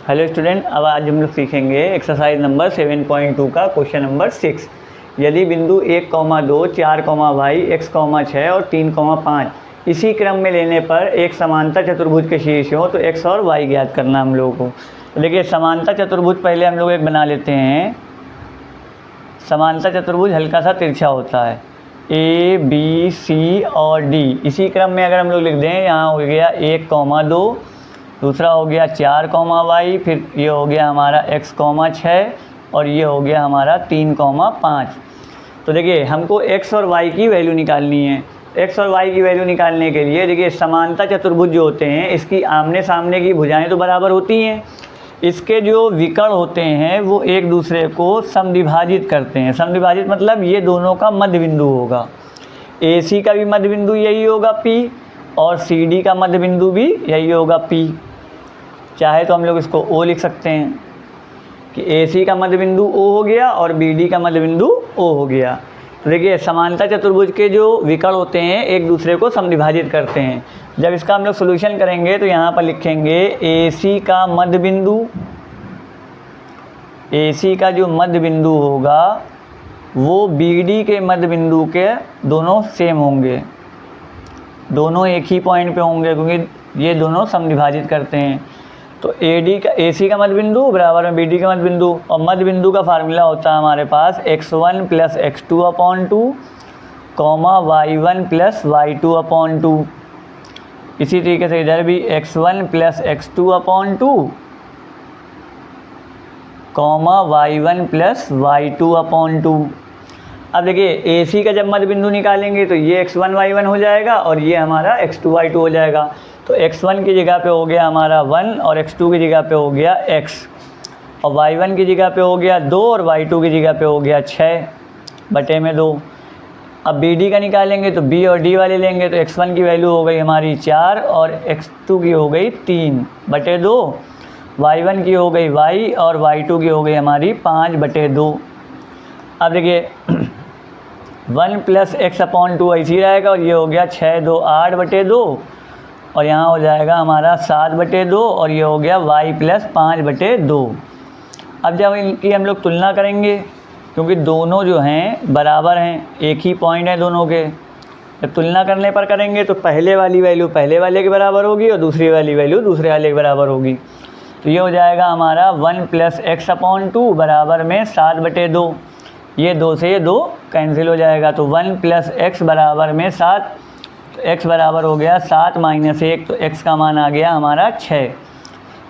Hello student, अब आज हम लोग सीखेंगे एक्सरसाइज नंबर 7.2 का क्वेश्चन नंबर 6। यदि बिंदु 1,2, 4,y, x, 6 और 3,5 इसी क्रम में लेने पर एक समांतर चतुर्भुज के शीर्ष हो तो x और y ज्ञात करना हम लोगों को। तो देखिए, समांतर चतुर्भुज पहले हम लोग एक बना लेते हैं। समांतर चतुर्भुज हल्का सा तिरछा होता है, A, B, C और D इसी क्रम में अगर हम लोग लिख दें, यहाँ हो गया 1,2, दूसरा हो गया 4,y, फिर ये हो गया हमारा x, 6 और ये हो गया हमारा 3,5। तो देखिए, हमको x और y की वैल्यू निकालनी है। x और y की वैल्यू निकालने के लिए देखिए, समांतर चतुर्भुज जो होते हैं इसकी आमने सामने की भुजाएं तो बराबर होती हैं, इसके जो विकर्ण होते हैं वो एक दूसरे को समद्विभाजित करते हैं। समद्विभाजित मतलब ये दोनों का मध्य बिंदु होगा। AC का भी मध्य बिंदु यही होगा P, और CD का मध्य बिंदु भी यही होगा P। चाहे तो हम लोग इसको O लिख सकते हैं कि AC का मध्य बिंदु O हो गया और BD का मध्य बिंदु O हो गया। तो देखिए, समांतर चतुर्भुज के जो विकर्ण होते हैं एक दूसरे को समद्विभाजित करते हैं। जब इसका हम लोग सोल्यूशन करेंगे तो यहाँ पर लिखेंगे AC का मध्य बिंदु, AC का जो मध्य बिंदु होगा वो BD के मध्य बिंदु के दोनों सेम होंगे, दोनों एक ही पॉइंट पे होंगे क्योंकि ये दोनों समद्विभाजित करते हैं। तो AC का मध्य बिंदु बराबर में BD का मध्य बिंदु, और मध्य बिंदु का फार्मूला होता है हमारे पास x1 + x2/2, y1 + y2/2। इसी तरीके से इधर भी x1 + x2/2, y1 + y2/2। अब देखिए, AC का जब मध्य बिंदु निकालेंगे तो ये x1 y1 हो जाएगा और ये हमारा x2 y2 हो जाएगा। तो x1 की जगह पे हो गया हमारा 1 और x2 की जगह पे हो गया x, और y1 की जगह पे हो गया 2 और y2 की जगह पे हो गया 6/2। अब BD का निकालेंगे तो B और D वाले लेंगे तो x1 की वैल्यू हो गई हमारी 4 और x2 की हो गई 3/2, y1 की हो गई y और y2 की हो गई हमारी 5/2। अब देखिए 1 + x/2 ऐसे ही रहेगा और ये हो गया 6, 2, 8/2, और यहाँ हो जाएगा हमारा 7/2 और ये हो गया y + 5/2। अब जब इनकी हम लोग तुलना करेंगे, क्योंकि दोनों जो हैं बराबर हैं, एक ही पॉइंट है दोनों के, जब तुलना करने पर करेंगे तो पहले वाली वैल्यू पहले वाले के बराबर होगी और दूसरी वाली वैल्यू दूसरे वाले के बराबर होगी। तो ये हो जाएगा हमारा 1 + x/2 बराबर में 7/2, ये 2 से ये 2 कैंसिल हो जाएगा। तो 1 + x बराबर में 7, तो x बराबर हो गया 7 - 1, तो x का मान आ गया हमारा 6।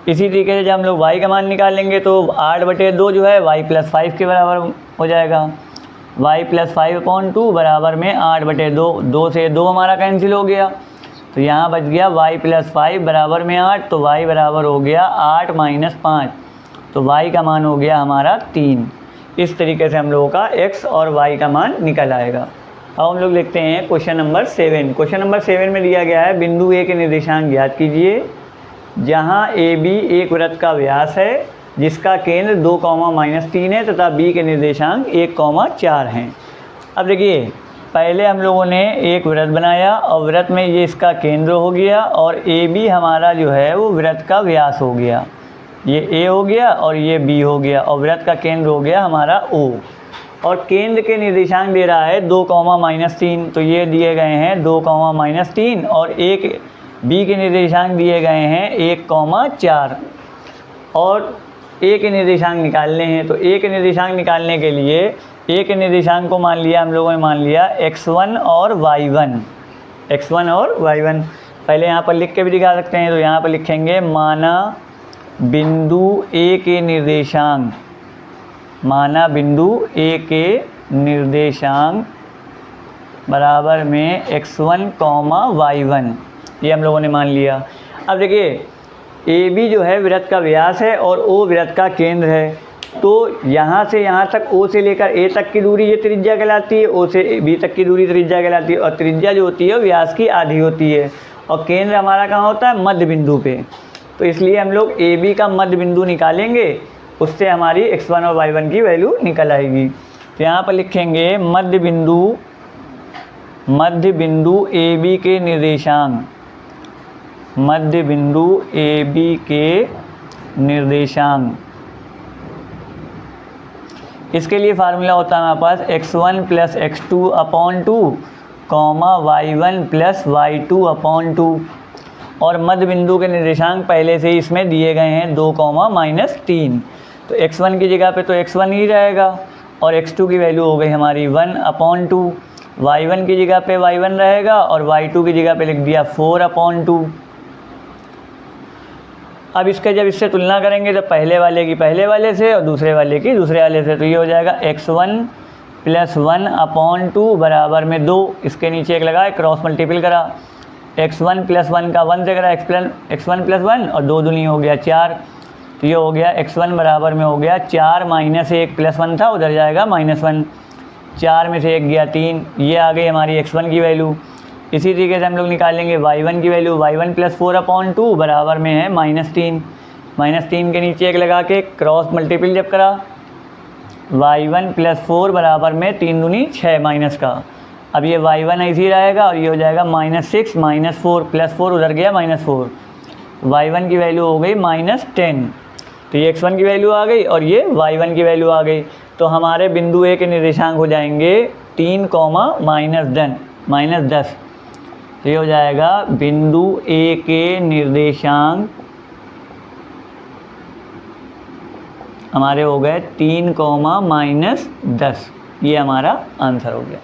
इसी तरीके से जब हम लोग y का मान निकालेंगे तो 8/2 जो है y + 5 के बराबर हो जाएगा। y + 5/2 बराबर में 8/2, 2 से 2 हमारा कैंसिल हो गया, तो यहाँ बच गया y + 5 बराबर में 8, तो y बराबर हो गया 8 - 5, तो y का मान हो गया हमारा 3। इस तरीके से हम लोगों का x और y का मान निकल आएगा। अब हम लोग लिखते हैं क्वेश्चन नंबर 7। क्वेश्चन नंबर 7 में दिया गया है बिंदु A के निर्देशांक ज्ञात कीजिए, जहां AB एक वृत्त का व्यास है जिसका केंद्र 2, -3 है तथा B के निर्देशांक 1, 4 हैं। अब देखिए, पहले हम लोगों ने एक वृत्त बनाया और वृत्त में ये इसका केंद्र हो गया, और AB हमारा जो है वो वृत्त का व्यास हो गया, ये A हो गया और ये B हो गया, और वृत्त का केंद्र हो गया हमारा O, और केंद्र के निर्देशांक दे रहा है 2, -3, तो ये दिए गए हैं 2, -3, और एक B के निर्देशांक दिए गए हैं 1, 4, और A के निर्देशांक निकालने हैं। तो A के निर्देशांक निकालने के लिए A के निर्देशांक को मान लिया हम लोगों ने, मान लिया x1 और y1, x1 और y1। पहले यहाँ पर लिख के भी दिखा सकते हैं, तो यहाँ पर लिखेंगे माना बिंदु A के निर्देशांक, माना बिंदु A के निर्देशांक बराबर में x1, y1, ये हम लोगों ने मान लिया। अब देखिए, AB जो है वृत्त का व्यास है और O वृत्त का केंद्र है, तो यहाँ से यहाँ तक O से लेकर A तक की दूरी ये त्रिज्या कहलाती है, O से B तक की दूरी त्रिज्या कहलाती है, और त्रिज्या जो होती है व्यास की आधी होती है, और केंद्र हमारा कहाँ होता है, मध्य बिंदु पे। तो इसलिए हम लोग AB का मध्य बिंदु निकालेंगे, उससे हमारी x1 और y1 की वैल्यू निकल आएगी। तो यहाँ पर लिखेंगे मध्य बिंदु AB के निर्देशांक, मध्य बिंदु AB के निर्देशांक। इसके लिए फार्मूला होता है हमारे पास x1 plus x2 upon 2 comma y1 plus y2 upon 2, और मध्य बिंदु के निर्देशांक पहले से ही इसमें दिए गए हैं 2 कॉमा -3। तो x1 की जगह पे तो x1 ही रहेगा और x2 की वैल्यू हो गई हमारी 1 अपॉन 2, y1 की जगह पे y1 रहेगा और y2 की जगह पे लिख दिया 4 अपॉन 2। अब इसके जब इससे तुलना करेंगे तो पहले वाले की पहले वाले से और दूसरे वाले की दूसरे वाले से, तो ये हो जाएगा x1 प्लस 1 अपॉन 2 बराबर में 2। इसके नीचे एक लगाए, क्रॉस मल्टीपल करा, x1 प्लस 1 का 1 से करा x1 प्लस 1 और 2 दूनी हो गया 4, तो ये हो गया x1 बराबर में हो गया 4 माइनस 1 प्लस 1 था उधर जाएगा -1, 4 में से 1 गया 3, ये आ गई हमारी x1 की वैल्यू। इसी तरीके से हम लोग निकालेंगे y1 की वैल्यू, y1 प्लस 4 अपॉन 2 बराबर में है -3, -3 के नीचे एक लगा के क्रॉस मल्टीपल जब करा, y1 प्लस 4 बराबर में 3 दूनी 6 माइनस का, अब ये y1 ऐसे ही रहेगा और ये हो जाएगा -6 -4 प्लस 4 उधर गया -4, y1 की वैल्यू हो गई -10। तो ये x1 की वैल्यू आ गई और ये y1 की वैल्यू आ गई। तो हमारे बिंदु ए के निर्देशांक हो जाएंगे 3 -10। तो ये हो जाएगा बिंदु ए के निर्देशांक हमारे हो गए 3 -10। ये हमारा आंसर हो गया।